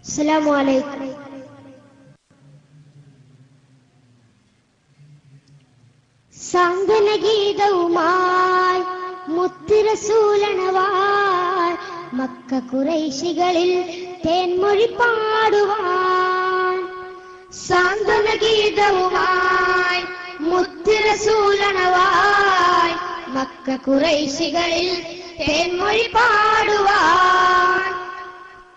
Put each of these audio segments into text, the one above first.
അസ്സലാമു അലൈക്കും. സാന്ത്വനഗീതവുമായി മുത്ത് റസൂലണവാൻ മക്ക ഖുറൈശികളിൽ തേൻമൊഴി പാടുവാൻ. സാന്ത്വനഗീതവുമായി മുത്ത് റസൂലണവാൻ മക്ക ഖുറൈശികളിൽ തേൻമൊഴി പാടുവാൻ.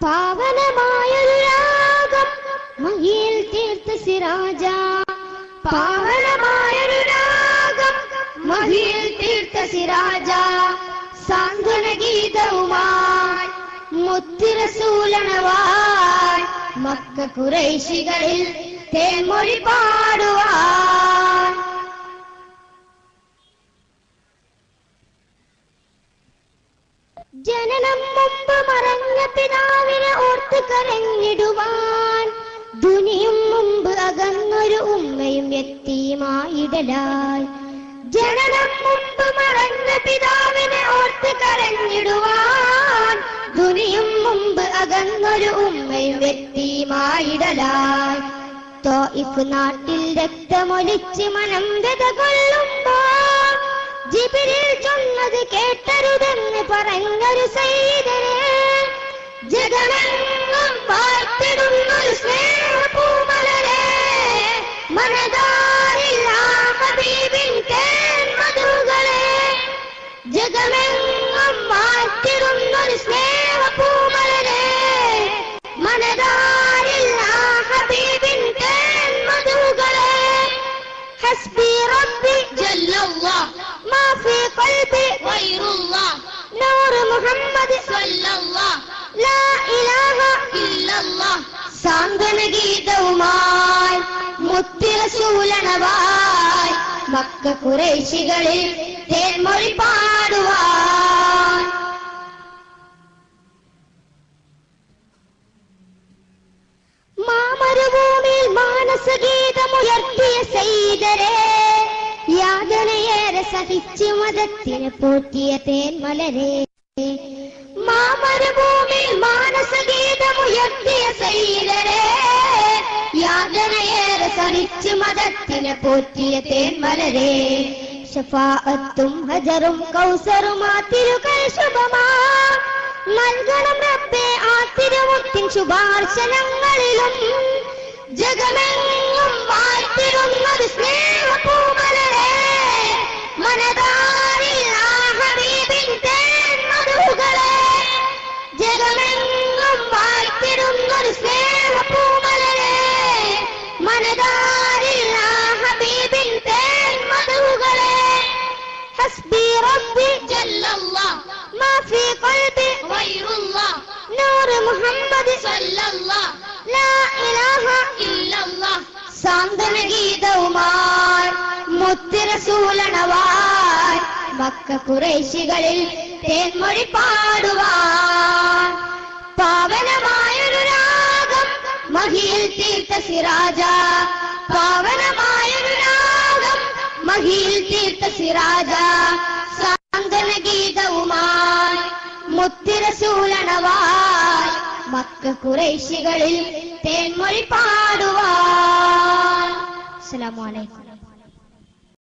പാവനമായൊരു രാഗം മഹിയിൽ തീർത്ത സിറാജ, പാവനമായൊരു രാഗം മഹിയിൽ തീർത്ത സിറാജ. സാന്ത്വനഗീതവുമായി മുത്ത് റസൂലണവാൻ മക്ക ഖുറൈശികളിൽ തേൻമൊഴി പാടുവാൻ. ജനനം മുമ്പ് മറഞ്ഞ പിതാവിനെ ഓർത്ത് കരഞ്ഞിടുവാൻ, ദുനിയും മുമ്പ് അകന്നൊരു ഉമ്മയും യത്തീമായിടലായി. ജനനം മുമ്പ് മറഞ്ഞ പിതാവിനെ ഓർത്ത് കരഞ്ഞിടുവാൻ, ദുനിയും മുമ്പ് അകന്നൊരു ഉമ്മയും യത്തീമായിടലായി. ത്വാഇഫ് നാട്ടിൽ രക്തമൊലിച്ച് മനം വ്യത കൊള്ളുമ്പോൾ ജിബ്രീൽ ചൊന്നത് കേട്ടരുതെന്ന് പറഞ്ഞൊരു സയ്യിദനെ, ജഗമെങ്ങും പാർത്തിടുന്നൊരു സ്നേഹപൂമലരെ, മനതാരിൽ ആ ഹബീബിൻ തേൻമധുകളെ. ജഗമെങ്ങും പാർത്തിടുന്നൊരു സ്നേഹപൂമലരെ, മനതാരിൽ ആ ഹബീബിൻ തേൻമധുകളെ. ഹസ്ബി റബ്ബി ജല്ലല്ലാഹ് മാ ഫീ ഖൽബി ഗൈറുല്ലാഹ്, നൂർ മുഹമ്മദ് സ്വല്ലല്ലാഹ് ലാ ഇലാഹ ഇല്ലല്ലാഹ്. സാന്ത്വനഗീതവുമായി മുത്ത് റസൂലണവാൻ മക്ക ഖുറൈശികളിൽ തേൻമൊഴി പാടുവാൻ. മാമരുഭൂമിയിൽ മാനസഗീതമുയർത്തിയ സയ്യിദരെ, യാതനയേറെ സഹിച്ച് മതത്തിനെ പോറ്റിയ തേൻമലരെ. മാമരുഭൂമിയിൽ മാനസഗീതമുയർത്തിയ സയ്യിദരെ, യാതനയേറെ സഹിച്ച് മതത്തിനെ പോറ്റിയ തേൻമലരെ. ശഫാഅത്തും ഹജറും കൗസറും ആ തിരുകൈ ശുഭമാ നൽകണം റബ്ബേ ആ തിരുമുത്തിൻ ശുഭാർശനങ്ങളിലും. ജഗമെങ്ങും വാഴ്ത്തിടുന്നൊരു സ്നേഹപൂമലരെ, മനതാരിൽ ആ ഹബീബിൻ തേൻമധുകളെ. ജഗമെങ്ങും വാഴ്ത്തിടുന്നൊരു സ്നേഹപൂമലരെ, മനതാരിൽ ആ ഹബീബിൻ തേൻമധുകളെ. ഹസ്ബി റബ്ബി ജല്ലല്ലാഹ് മാ ഫീ ഖൽബി ഗൈറുല്ലാഹ്, നൂർ മുഹമ്മദ് സ്വല്ലല്ലാഹ് ലാ ഇലാഹ ഇല്ലല്ലാഹ്. സാന്ത്വനഗീതവുമായി മുത്ത് റസൂലണവാൻ മക്ക ഖുറൈശികളിൽ തേൻമൊഴി പാടുവാൻ. പാവനമായൊരു രാഗം മഹിയിൽ തീർത്ത സിറാജ, പാവനമായൊരു രാഗം മഹിയിൽ തീർത്ത സിറാജ. സാന്ത്വനഗീതവുമായി മുത്ത് റസൂലണവാൻ മക്ക ഖുറൈശികളിൽ തേൻമൊഴി പാടുവാൻ. അസ്സലാമു അലൈക്കും.